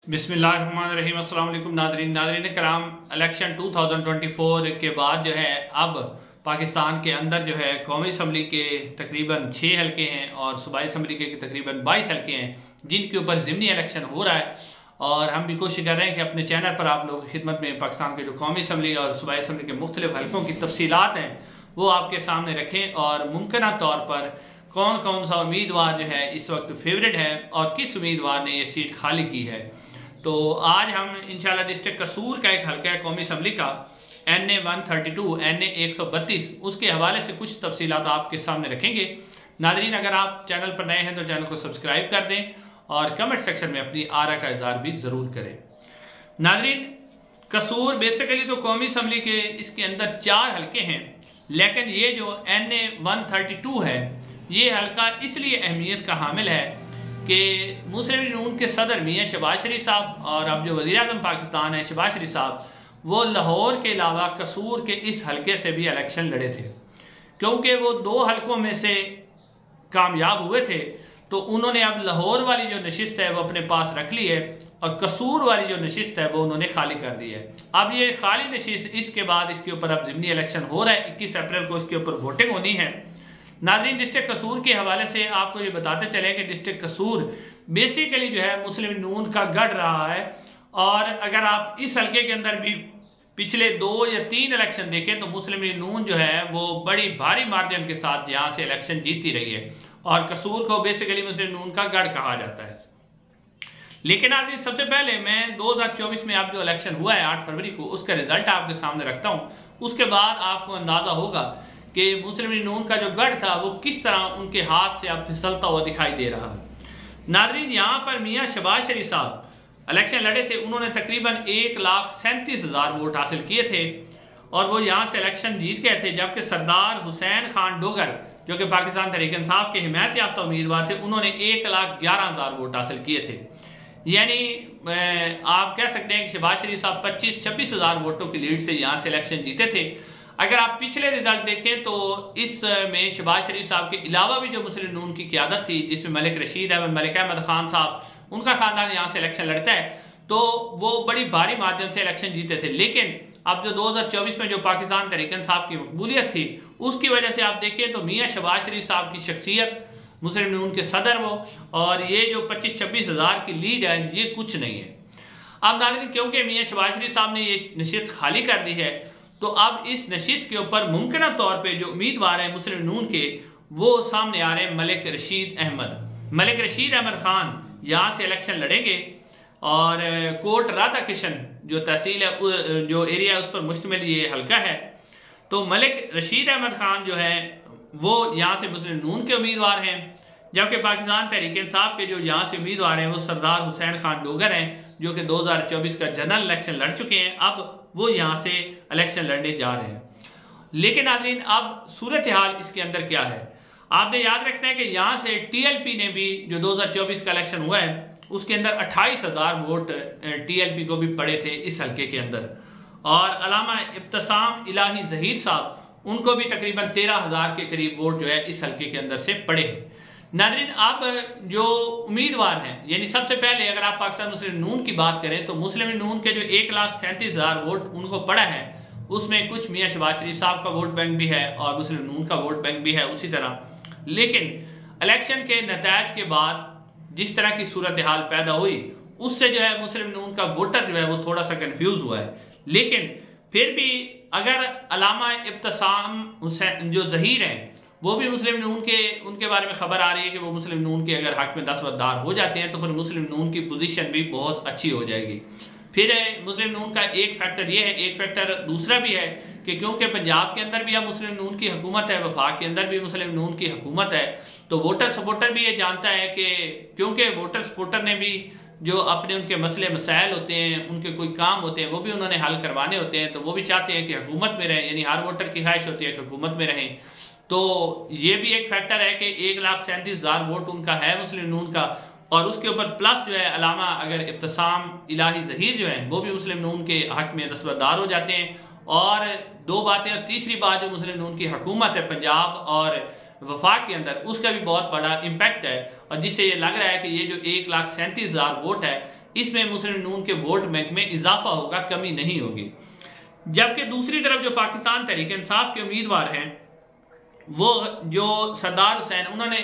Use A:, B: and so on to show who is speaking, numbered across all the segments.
A: बिस्मिल्लाहिर्रहमानिर्रहीम। अस्सलाम वालेकुम नादरीन कराम। इलेक्शन 2024 के बाद जो है अब पाकिस्तान के अंदर जो है कौमी असम्बली के तकरीबन 6 हल्के हैं और सूबाई असम्बली के तकरीबन 22 हल्के हैं जिनके ऊपर ज़िमनी इलेक्शन हो रहा है। और हम भी कोशिश कर रहे हैं कि अपने चैनल पर आप लोगों की खिदमत में पाकिस्तान के जो कौमी असम्बली और सूबाई असम्बली के मुख्तलिफ हल्कों की तफसीलात हैं वो आपके सामने रखें और मुमकिन तौर पर कौन कौन सा उम्मीदवार जो है इस वक्त फेवरेट है और किस उम्मीदवार ने ये सीट खाली की है। तो आज हम इंशाल्लाह डिस्ट्रिक्ट कसूर का एक हल्का है कौमी असम्बली का NA 132 NA 132 उसके हवाले से कुछ तफसीलात आपके सामने रखेंगे। नाज़रीन, अगर आप चैनल पर नए हैं तो चैनल को सब्सक्राइब कर दें और कमेंट सेक्शन में अपनी आरा का इज़हार भी ज़रूर करें। नाज़रीन, कसूर बेसिकली तो कौमी असम्बली के इसके अंदर 4 हल्के हैं, लेकिन ये जो NA 132 है ये हल्का इसलिए अहमियत का हामिल है कि मुस्लिम लीग नून के सदर मियाँ शहबाज शरीफ साहब और अब जो वज़ीर आज़म पाकिस्तान है शहबाज शरीफ साहब, वो लाहौर के अलावा कसूर के इस हल्के से भी इलेक्शन लड़े थे। क्योंकि वो 2 हल्कों में से कामयाब हुए थे तो उन्होंने अब लाहौर वाली जो नशिस्त है वो अपने पास रख ली है और कसूर वाली जो नशिस्त है वो उन्होंने खाली कर दी है। अब ये खाली नशिस्त इसके बाद इसके ऊपर अब ज़िमनी इलेक्शन हो रहा है। 21 अप्रैल को इसके ऊपर वोटिंग होनी है। नाज़रीन, डिस्ट्रिक्ट कसूर के हवाले से आपको ये बताते चले कि डिस्ट्रिक्ट कसूर बेसिकली जो है मुस्लिम नून का गढ़ रहा है। और अगर आप इस हल्के के अंदर भी पिछले 2 या 3 इलेक्शन देखें तो मुस्लिम लीग नून जो है वो बड़ी भारी मार्जिन के साथ यहाँ से इलेक्शन जीती रही है और कसूर को बेसिकली मुस्लिम नून का गढ़ कहा जाता है। लेकिन आज सबसे पहले मैं 2024 में अब जो इलेक्शन हुआ है 8 फरवरी को उसका रिजल्ट आपके सामने रखता हूँ। उसके बाद आपको अंदाजा होगा कि मुस्लिम लीग नून का जो गढ़ था वो किस तरह उनके हाथ से अब फिसलता हुआ दिखाई दे रहा है। नाज़रीन, यहाँ पर मियाँ शहबाज शरीफ साहब इलेक्शन लड़े थे। उन्होंने तकरीबन 1,37,000 वोट हासिल किए थे और वो यहाँ से इलेक्शन जीत गए थे। जबकि सरदार हुसैन खान डोगर जो कि पाकिस्तान तहरीक इंसाफ के हिमायत याफ्ता उम्मीदवार थे उन्होंने 1,11,000 वोट हासिल किए थे। यानी आप कह सकते हैं कि शहबाज शरीफ साहब 25-26,000 वोटों की लीड से यहाँ से इलेक्शन जीते थे। अगर आप पिछले रिजल्ट देखें तो इसमें शहबाज शरीफ साहब के अलावा भी जो मुस्लिम नून की क़यादत थी जिसमें मलिक रशीद अहमद, मलिक अहमद खान साहब, उनका खानदान यहाँ से इलेक्शन लड़ता है तो वो बड़ी भारी मार्जिन से इलेक्शन जीते थे। लेकिन अब जो 2024 में जो पाकिस्तान तहरीक इंसाफ की मकबूलियत थी उसकी वजह से आप देखें तो मियाँ शहबाज शरीफ साहब की शख्सियत, मुस्लिम नून के सदर वो, और ये जो 25-26,000 की लीड है ये कुछ नहीं है। अब नाज़रीन, क्योंकि मियाँ शहबाज शरीफ साहब ने ये नशिस्त खाली कर दी है तो अब इस नशिस्त के ऊपर मुमकिन तौर पे जो उम्मीदवार हैं मुस्लिम नून के वो सामने आ रहे हैं मलिक रशीद अहमद। मलिक रशीद अहमद खान यहाँ से इलेक्शन लड़ेंगे और कोट राधा किशन जो तहसील है जो एरिया है उस पर मुश्तमिल ये हल्का है। तो मलिक रशीद अहमद खान जो है वो यहाँ से मुस्लिम नून के उम्मीदवार हैं। जबकि पाकिस्तान तहरीक इंसाफ के जो यहाँ से उम्मीदवार हैं वो सरदार हुसैन खान डोगर हैं जो कि 2024 का जनरल इलेक्शन लड़ चुके हैं। अब वो यहाँ से इलेक्शन लड़ने जा रहे हैं। लेकिन नाज़रीन, अब सूरत हाल इसके अंदर क्या है आपने याद रखना है कि यहाँ से TLP ने भी जो 2024 का इलेक्शन हुआ है उसके अंदर 28,000 वोट TLP को भी पड़े थे इस हल्के के अंदर। और अलामा इब्तिसाम इलाही ज़हीर साहब उनको भी तकरीबन 13,000 के करीब वोट जो है इस हल्के के अंदर से पड़े हैं। नाज़रीन, अब जो उम्मीदवार हैं यानी सबसे पहले अगर आप पाकिस्तान मुस्लिम नून की बात करें तो मुस्लिम नून के जो 1,37,000 वोट उनको पड़ा है उसमें कुछ मियाँ शहबाज शरीफ साहब का वोट बैंक भी है और मुस्लिम नून का वोट बैंक भी है उसी तरह। लेकिन इलेक्शन के नतायज के बाद जिस तरह की सूरत हाल पैदा हुई उससे जो है मुस्लिम नून का वोटर जो है वो थोड़ा सा कन्फ्यूज हुआ है। लेकिन फिर भी अगर अलामा इब्तिसाम हुसैन जो ज़हीर हैं वो भी मुस्लिम नून के उनके बारे में खबर आ रही है कि वो मुस्लिम नून के अगर हक में दस्तबरदार हो जाते हैं तो फिर मुस्लिम नून की पोजीशन भी बहुत अच्छी हो जाएगी। फिर मुस्लिम नून का एक फैक्टर ये है, एक फैक्टर दूसरा भी है कि क्योंकि पंजाब के अंदर भी अब मुस्लिम नून की हुकूमत है, वफाक के अंदर भी मुस्लिम नून की हुकूमत है, तो वोटर सपोर्टर भी ये जानता है कि क्योंकि वोटर सपोर्टर ने भी जो अपने उनके मसले मसाइल होते हैं, उनके कोई काम होते हैं वो भी उन्होंने हल करवाने होते हैं, तो वो भी चाहते हैं कि हुकूमत में रहें। यानी हर वोटर की ख्वाहिश होती है कि हुकूमत में रहें। तो ये भी एक फैक्टर है कि 1,37,000 वोट उनका है मुस्लिम नून का और उसके ऊपर प्लस जो है अलामा अगर इब्तिसाम इलाही ज़हीर जो हैं वो भी मुस्लिम नून के हक में दस्तबरदार हो जाते हैं। और 2 बातें, और तीसरी बात जो मुस्लिम नून की हुकूमत है पंजाब और वफाक के अंदर उसका भी बहुत बड़ा इम्पैक्ट है और जिससे ये लग रहा है कि ये जो 1,37,000 वोट है इसमें मुस्लिम नून के वोट बैंक में इजाफा होगा, कमी नहीं होगी। जबकि दूसरी तरफ जो पाकिस्तान तहरीक इंसाफ के उम्मीदवार हैं, वो जो सरदार हुसैन, उन्होंने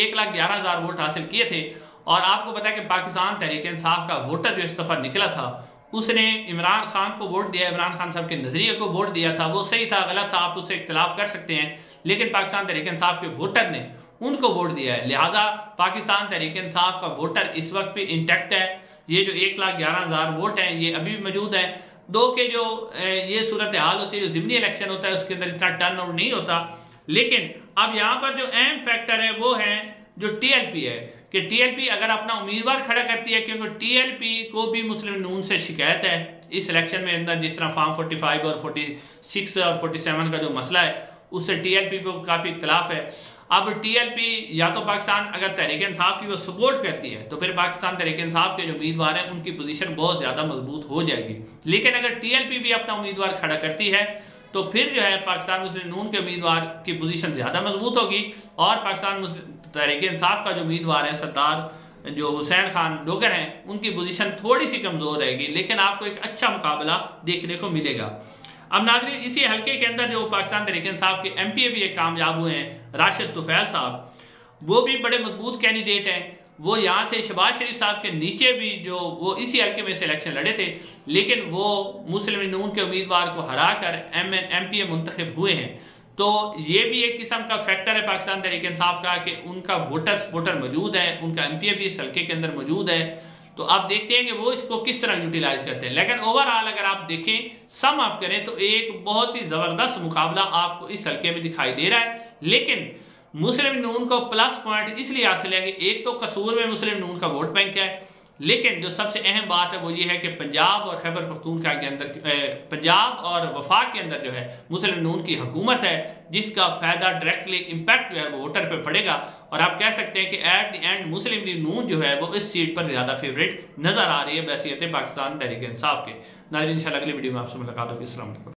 A: 1,11,000 वोट हासिल किए थे। और आपको पता है कि पाकिस्तान तहरीक इंसाफ का वोटर जो इस दफा निकला था, उसने इमरान खान को वोट दिया, इमरान खान साहब के नजरिए को वोट दिया था। वो सही था गलत था, आप उससे इख्तिलाफ कर सकते हैं, लेकिन पाकिस्तान तहरीक इंसाफ के वोटर ने उनको वोट दिया है। लिहाजा पाकिस्तान तहरीक इंसाफ का वोटर इस वक्त भी इंटैक्ट है। ये जो 1,11,000 वोट हैं ये अभी भी मौजूद है। दो के जो ये सूरत हाल होती है, जो ज़िमनी इलेक्शन होता है उसके अंदर इतना टर्न आउट नहीं होता। लेकिन अब यहाँ पर जो अहम फैक्टर है वो है जो टीएलपी है, कि टीएलपी अगर अपना उम्मीदवार खड़ा करती है, क्योंकि टीएलपी को भी मुस्लिम नून से शिकायत है इस इलेक्शन में अंदर, जिस तरह फॉर्म 45 और 46 और 47 का जो मसला है उससे टीएलपी को काफी इख्तिलाफ है। अब टीएलपी या तो पाकिस्तान अगर तहरीक इंसाफ की वो सपोर्ट करती है तो फिर पाकिस्तान तहरीक इंसाफ के जो उम्मीदवार हैं उनकी पोजीशन बहुत ज्यादा मजबूत हो जाएगी। लेकिन अगर टीएलपी भी अपना उम्मीदवार खड़ा करती है तो फिर जो है पाकिस्तान मुस्लिम नून के उम्मीदवार की पोजीशन ज्यादा मजबूत होगी, और पाकिस्तान तहरीक इंसाफ का जो उम्मीदवार है सरदार जो हुसैन खान डोगर हैं, उनकी पोजीशन थोड़ी सी कमजोर रहेगी। लेकिन आपको एक अच्छा मुकाबला देखने को मिलेगा। अब नाज़रीन, इसी हल्के के अंदर जो पाकिस्तान तहरीक इंसाफ के एमपीए भी एक कामयाब हुए हैं, राशिद तुफैल साहब, वो भी बड़े मजबूत कैंडिडेट हैं। वो यहाँ से शहबाज शरीफ साहब के नीचे भी जो वो इसी हल्के में से इलेक्शन लड़े थे, लेकिन वो मुस्लिम नून के उम्मीदवार को हराकर एमपीए मुंतखब हुए हैं। तो ये भी एक किस्म का फैक्टर है पाकिस्तान तहरीक इंसाफ का कि उनका वोटर सपोर्टर मौजूद है, उनका एमपीए भी इस हल्के के अंदर मौजूद है। तो आप देखते हैं कि वो इसको किस तरह यूटिलाइज करते हैं। लेकिन ओवरऑल अगर आप देखें, सम अप करें, तो एक बहुत ही जबरदस्त मुकाबला आपको इस हल्के में दिखाई दे रहा है। लेकिन मुस्लिम नून को प्लस पॉइंट इसलिए हासिल है कि एक तो कसूर में मुस्लिम नून का वोट बैंक है, लेकिन जो सबसे अहम बात है वो ये है कि पंजाब और खैबर पख्तूनख्वा के अंदर, पंजाब और वफाक के अंदर जो है मुस्लिम नून की हुकूमत है, जिसका फायदा डायरेक्टली इंपैक्ट जो है वो वोटर पे पड़ेगा। और आप कह सकते हैं कि at the end Muslim League नून जो है वो इस सीट पर ज्यादा फेवरेट नजर आ रही है बहसीयत पाकिस्तान तहरीक इंसाफ के। नाज़रीन, इंशाल्लाह अगली वीडियो में आपसे मुलाकात होगी। अस्सलाम वालेकुम।